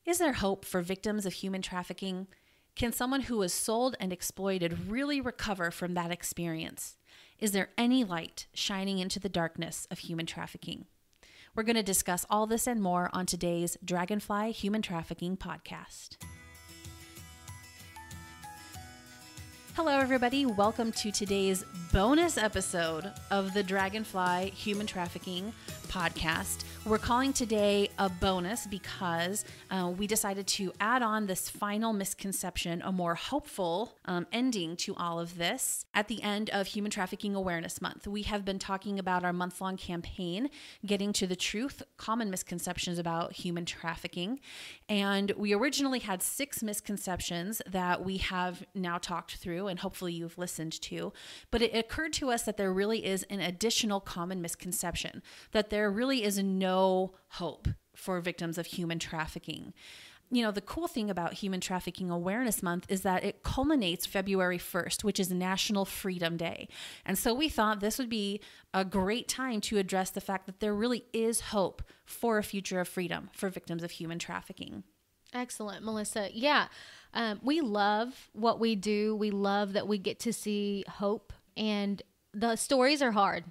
Is there hope for victims of human trafficking? Can someone who was sold and exploited really recover from that experience? Is there any light shining into the darkness of human trafficking? We're going to discuss all this and more on today's Dragonfly Human Trafficking Podcast. Hello, everybody. Welcome to today's bonus episode of the Dragonfly Human Trafficking Podcast. We're calling today a bonus because we decided to add on this final misconception, a more hopeful ending to all of this at the end of Human Trafficking Awareness Month. We have been talking about our month-long campaign, Getting to the Truth, Common Misconceptions about Human Trafficking. And we originally had 6 misconceptions that we have now talked through and hopefully you've listened to. But it occurred to us that there really is an additional common misconception, that there really is no hope for victims of human trafficking. You know, the cool thing about Human Trafficking Awareness Month is that it culminates February 1st, which is National Freedom Day. And so we thought this would be a great time to address the fact that there really is hope for a future of freedom for victims of human trafficking. Excellent, Melissa. Yeah, we love what we do. We love that we get to see hope, and the stories are hard.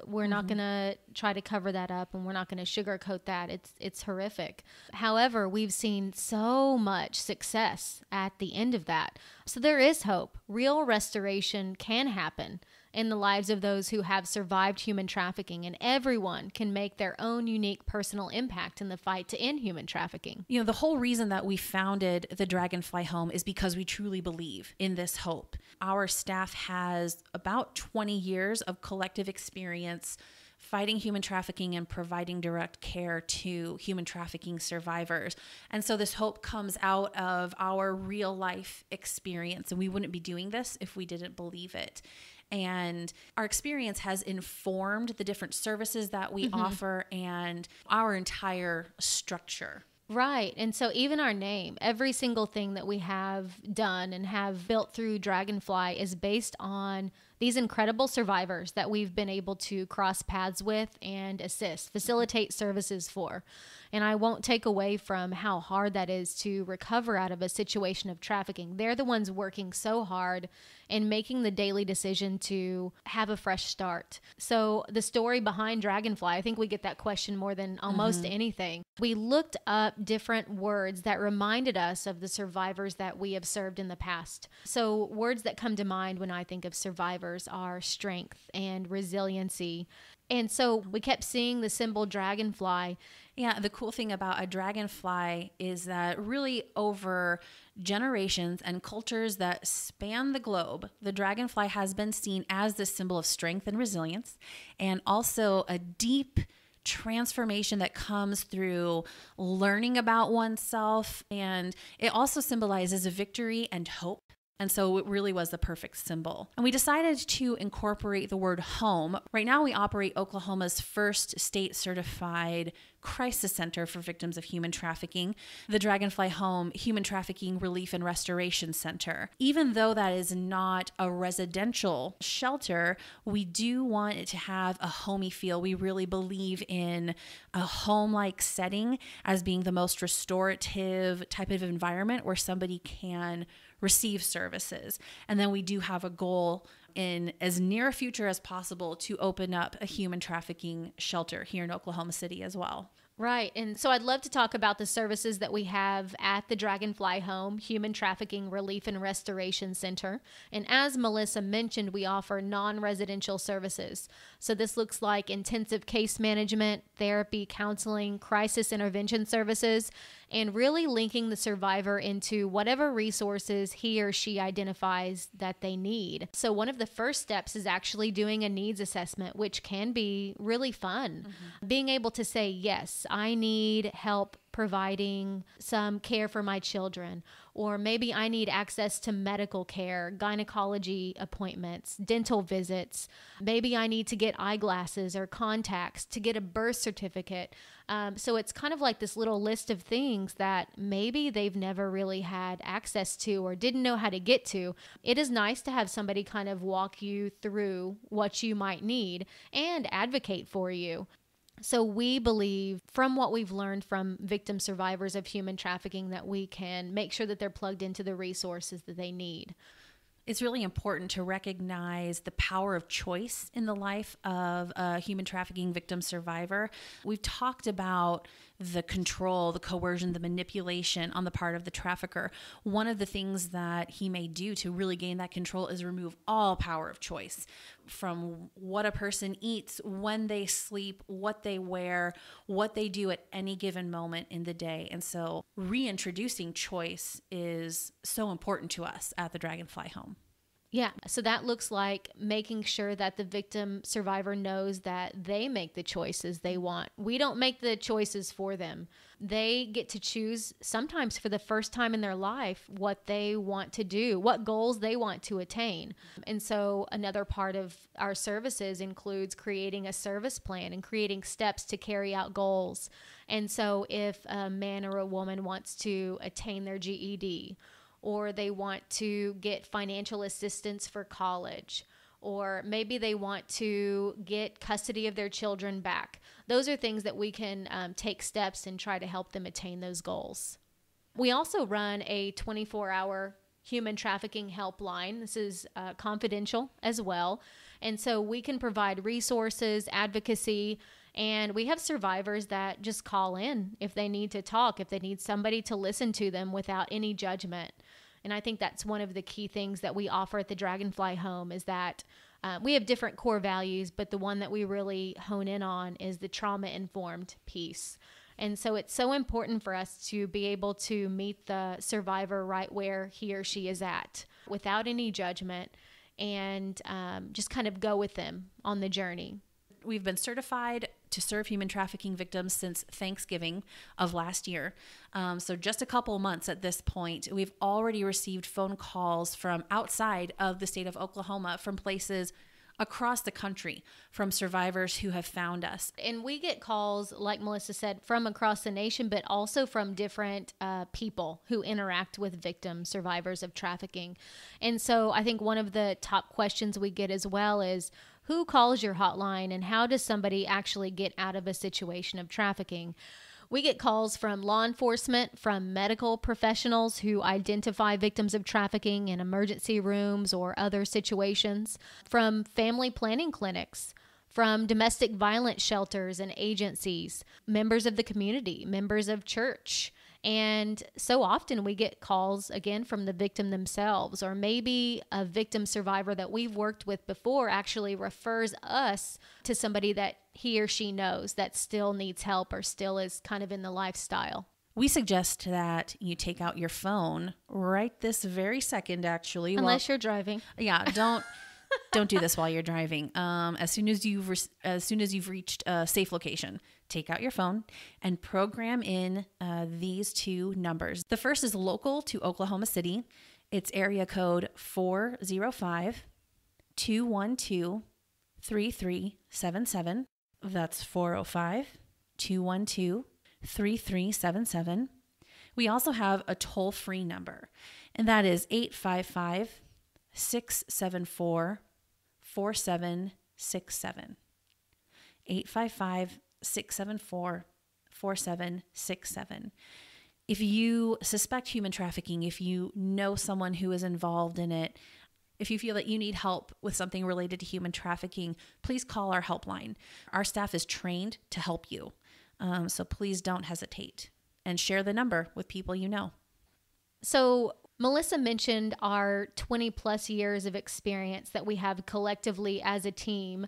We're not going to try to cover that up, and we're not going to sugarcoat that. It's horrific. However, we've seen so much success at the end of that. So there is hope. Real restoration can happen in the lives of those who have survived human trafficking, and everyone can make their own unique personal impact in the fight to end human trafficking. You know, the whole reason that we founded the Dragonfly Home is because we truly believe in this hope. Our staff has about 20 years of collective experience fighting human trafficking and providing direct care to human trafficking survivors. And so this hope comes out of our real life experience, and we wouldn't be doing this if we didn't believe it. And our experience has informed the different services that we offer and our entire structure. Right. And so even our name, every single thing that we have done and have built through Dragonfly is based on these incredible survivors that we've been able to cross paths with and assist, facilitate services for. And I won't take away from how hard that is to recover out of a situation of trafficking. They're the ones working so hard and making the daily decision to have a fresh start. So the story behind Dragonfly, I think we get that question more than almost anything. We looked up different words that reminded us of the survivors that we have served in the past. So words that come to mind when I think of survivors are strength and resiliency. And so we kept seeing the symbol dragonfly. Yeah, the cool thing about a dragonfly is that really over generations and cultures that span the globe, the dragonfly has been seen as the symbol of strength and resilience, and also a deep transformation that comes through learning about oneself. And it also symbolizes a victory and hope. And so it really was the perfect symbol. And we decided to incorporate the word home. Right now we operate Oklahoma's first state certified crisis center for victims of human trafficking, the Dragonfly Home Human Trafficking Relief and Restoration Center. Even though that is not a residential shelter, we do want it to have a homey feel. We really believe in a home-like setting as being the most restorative type of environment where somebody can receive services. And then we do have a goal in as near a future as possible to open up a human trafficking shelter here in Oklahoma City as well. Right. And so I'd love to talk about the services that we have at the Dragonfly Home Human Trafficking Relief and Restoration Center. And as Melissa mentioned, we offer non-residential services. So this looks like intensive case management, therapy, counseling, crisis intervention services, and really linking the survivor into whatever resources he or she identifies that they need. So one of the first steps is actually doing a needs assessment, which can be really fun. Being able to say, yes, I need help providing some care for my children, or maybe I need access to medical care, gynecology appointments, dental visits. Maybe I need to get eyeglasses or contacts, to get a birth certificate. So it's kind of like this little list of things that maybe they've never really had access to or didn't know how to get to. It is nice to have somebody kind of walk you through what you might need and advocate for you. So we believe, from what we've learned from victim survivors of human trafficking, that we can make sure that they're plugged into the resources that they need. It's really important to recognize the power of choice in the life of a human trafficking victim survivor. We've talked about the control, the coercion, the manipulation on the part of the trafficker. One of the things that he may do to really gain that control is remove all power of choice, from what a person eats, when they sleep, what they wear, what they do at any given moment in the day. And so reintroducing choice is so important to us at the Dragonfly Home. Yeah. So that looks like making sure that the victim survivor knows that they make the choices they want. We don't make the choices for them. They get to choose, sometimes for the first time in their life, what they want to do, what goals they want to attain. And so another part of our services includes creating a service plan and creating steps to carry out goals. And so if a man or a woman wants to attain their GED, or they want to get financial assistance for college, or maybe they want to get custody of their children back. Those are things that we can take steps and try to help them attain those goals. We also run a 24-hour human trafficking helpline. This is confidential as well. And so we can provide resources, advocacy, and we have survivors that just call in if they need to talk, if they need somebody to listen to them without any judgment. And I think that's one of the key things that we offer at the Dragonfly Home is that we have different core values, but the one that we really hone in on is the trauma-informed piece. And so it's so important for us to be able to meet the survivor right where he or she is at without any judgment, and just kind of go with them on the journey. We've been certified to serve human trafficking victims since Thanksgiving of last year. So just a couple months at this point. We've already received phone calls from outside of the state of Oklahoma, from places across the country, from survivors who have found us. And we get calls, like Melissa said, from across the nation, but also from different people who interact with victim survivors of trafficking. And so I think one of the top questions we get as well is, who calls your hotline, and how does somebody actually get out of a situation of trafficking? We get calls from law enforcement, from medical professionals who identify victims of trafficking in emergency rooms or other situations, from family planning clinics, from domestic violence shelters and agencies, members of the community, members of church. And so often we get calls, again, from the victim themselves, or maybe a victim survivor that we've worked with before actually refers us to somebody that he or she knows that still needs help or still is kind of in the lifestyle. We suggest that you take out your phone right this very second, actually. Unless you're driving. Yeah, don't do this while you're driving. As soon as you've reached a safe location, take out your phone and program in these two numbers. The first is local to Oklahoma City. It's area code 405-212-3377. That's 405-212-3377. We also have a toll-free number, and that is 855-674-4767. 855-674-4767. If you suspect human trafficking, if you know someone who is involved in it, if you feel that you need help with something related to human trafficking, please call our helpline. Our staff is trained to help you. So please don't hesitate, and share the number with people you know. So Melissa mentioned our 20 plus years of experience that we have collectively as a team.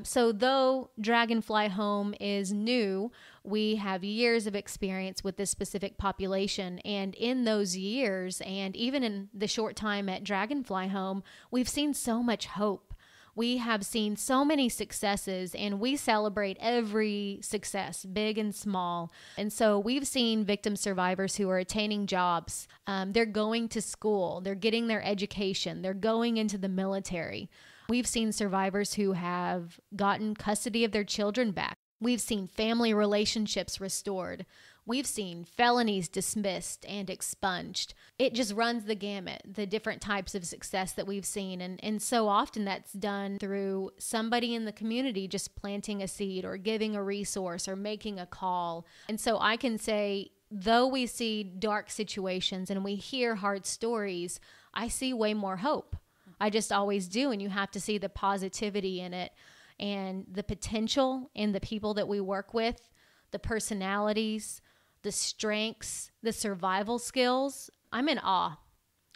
So though Dragonfly Home is new, we have years of experience with this specific population. And in those years, and even in the short time at Dragonfly Home, we've seen so much hope. We have seen so many successes, and we celebrate every success, big and small. And so we've seen victim survivors who are attaining jobs. They're going to school. They're getting their education. They're going into the military. We've seen survivors who have gotten custody of their children back. We've seen family relationships restored. We've seen felonies dismissed and expunged. It just runs the gamut, the different types of success that we've seen. And so often that's done through somebody in the community just planting a seed or giving a resource or making a call. And so I can say, though we see dark situations and we hear hard stories, I see way more hope. I just always do. And you have to see the positivity in it and the potential in the people that we work with, the personalities, the strengths, the survival skills. I'm in awe.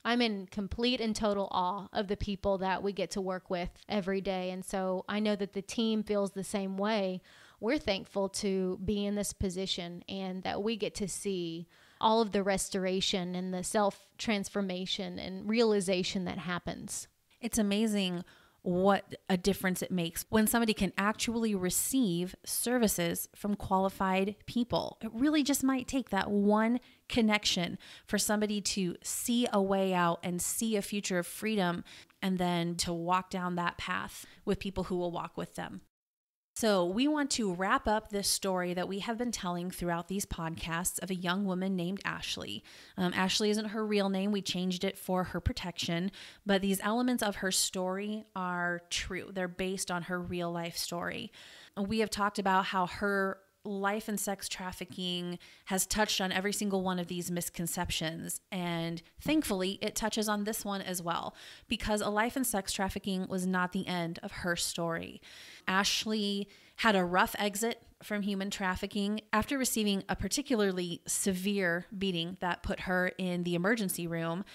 I'm in complete and total awe of the people that we get to work with every day. And so I know that the team feels the same way. We're thankful to be in this position and that we get to see all of the restoration and the self-transformation and realization that happens. It's amazing what a difference it makes when somebody can actually receive services from qualified people. It really just might take that one connection for somebody to see a way out and see a future of freedom, and then to walk down that path with people who will walk with them. So we want to wrap up this story that we have been telling throughout these podcasts of a young woman named Ashley. Ashley isn't her real name. We changed it for her protection, but these elements of her story are true. They're based on her real life story. We have talked about how her life and sex trafficking has touched on every single one of these misconceptions. And thankfully, it touches on this one as well, because a life in sex trafficking was not the end of her story. Ashley had a rough exit from human trafficking after receiving a particularly severe beating that put her in the emergency room.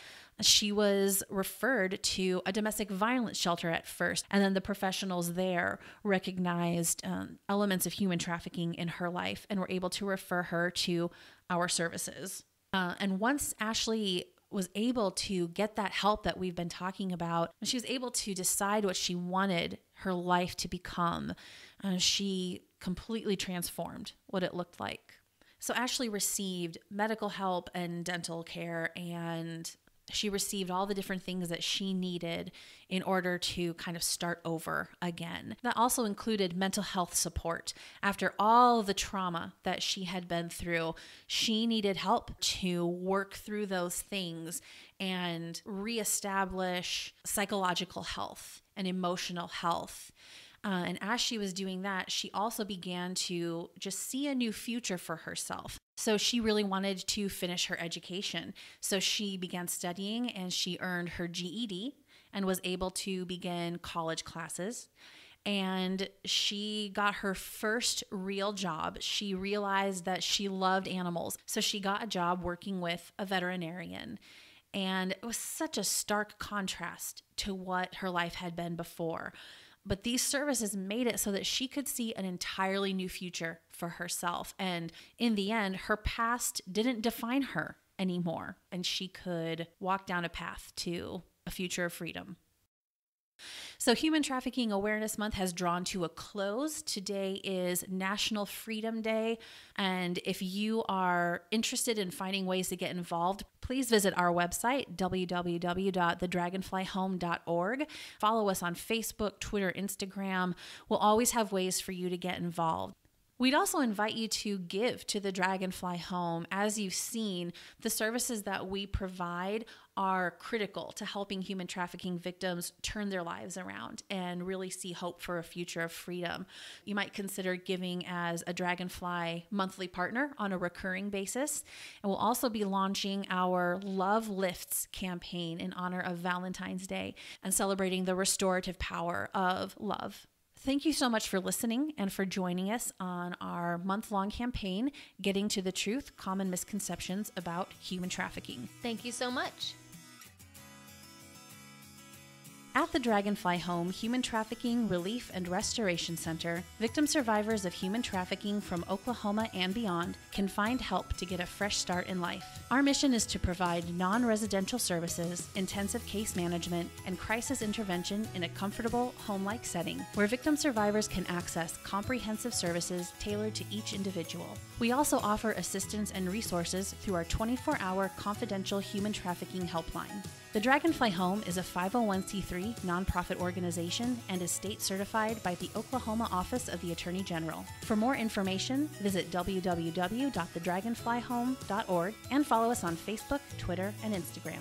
She was referred to a domestic violence shelter at first, and then the professionals there recognized elements of human trafficking in her life and were able to refer her to our services. And once Ashley was able to get that help that we've been talking about, she was able to decide what she wanted her life to become. She completely transformed what it looked like. So Ashley received medical help and dental care, and she received all the different things that she needed in order to kind of start over again. That also included mental health support. After all the trauma that she had been through, she needed help to work through those things and reestablish psychological health and emotional health. And as she was doing that, she also began to just see a new future for herself. So she really wanted to finish her education. So she began studying and she earned her GED and was able to begin college classes. And she got her first real job. She realized that she loved animals. So she got a job working with a veterinarian. And it was such a stark contrast to what her life had been before. But these services made it so that she could see an entirely new future for herself. And in the end, her past didn't define her anymore. And she could walk down a path to a future of freedom. So Human Trafficking Awareness Month has drawn to a close. Today is National Freedom Day. And if you are interested in finding ways to get involved, please visit our website, www.thedragonflyhome.org. Follow us on Facebook, Twitter, Instagram. We'll always have ways for you to get involved. We'd also invite you to give to the Dragonfly Home. As you've seen, the services that we provide are critical to helping human trafficking victims turn their lives around and really see hope for a future of freedom. You might consider giving as a Dragonfly monthly partner on a recurring basis. And we'll also be launching our Love Lifts campaign in honor of Valentine's Day and celebrating the restorative power of love. Thank you so much for listening and for joining us on our month-long campaign, Getting to the Truth, Common Misconceptions About Human Trafficking. Thank you so much. At the Dragonfly Home Human Trafficking Relief and Restoration Center, victim survivors of human trafficking from Oklahoma and beyond can find help to get a fresh start in life. Our mission is to provide non-residential services, intensive case management, and crisis intervention in a comfortable, home-like setting where victim survivors can access comprehensive services tailored to each individual. We also offer assistance and resources through our 24-hour confidential human trafficking helpline. The Dragonfly Home is a 501c3 nonprofit organization and is state certified by the Oklahoma Office of the Attorney General. For more information, visit www.thedragonflyhome.org and follow us on Facebook, Twitter, and Instagram.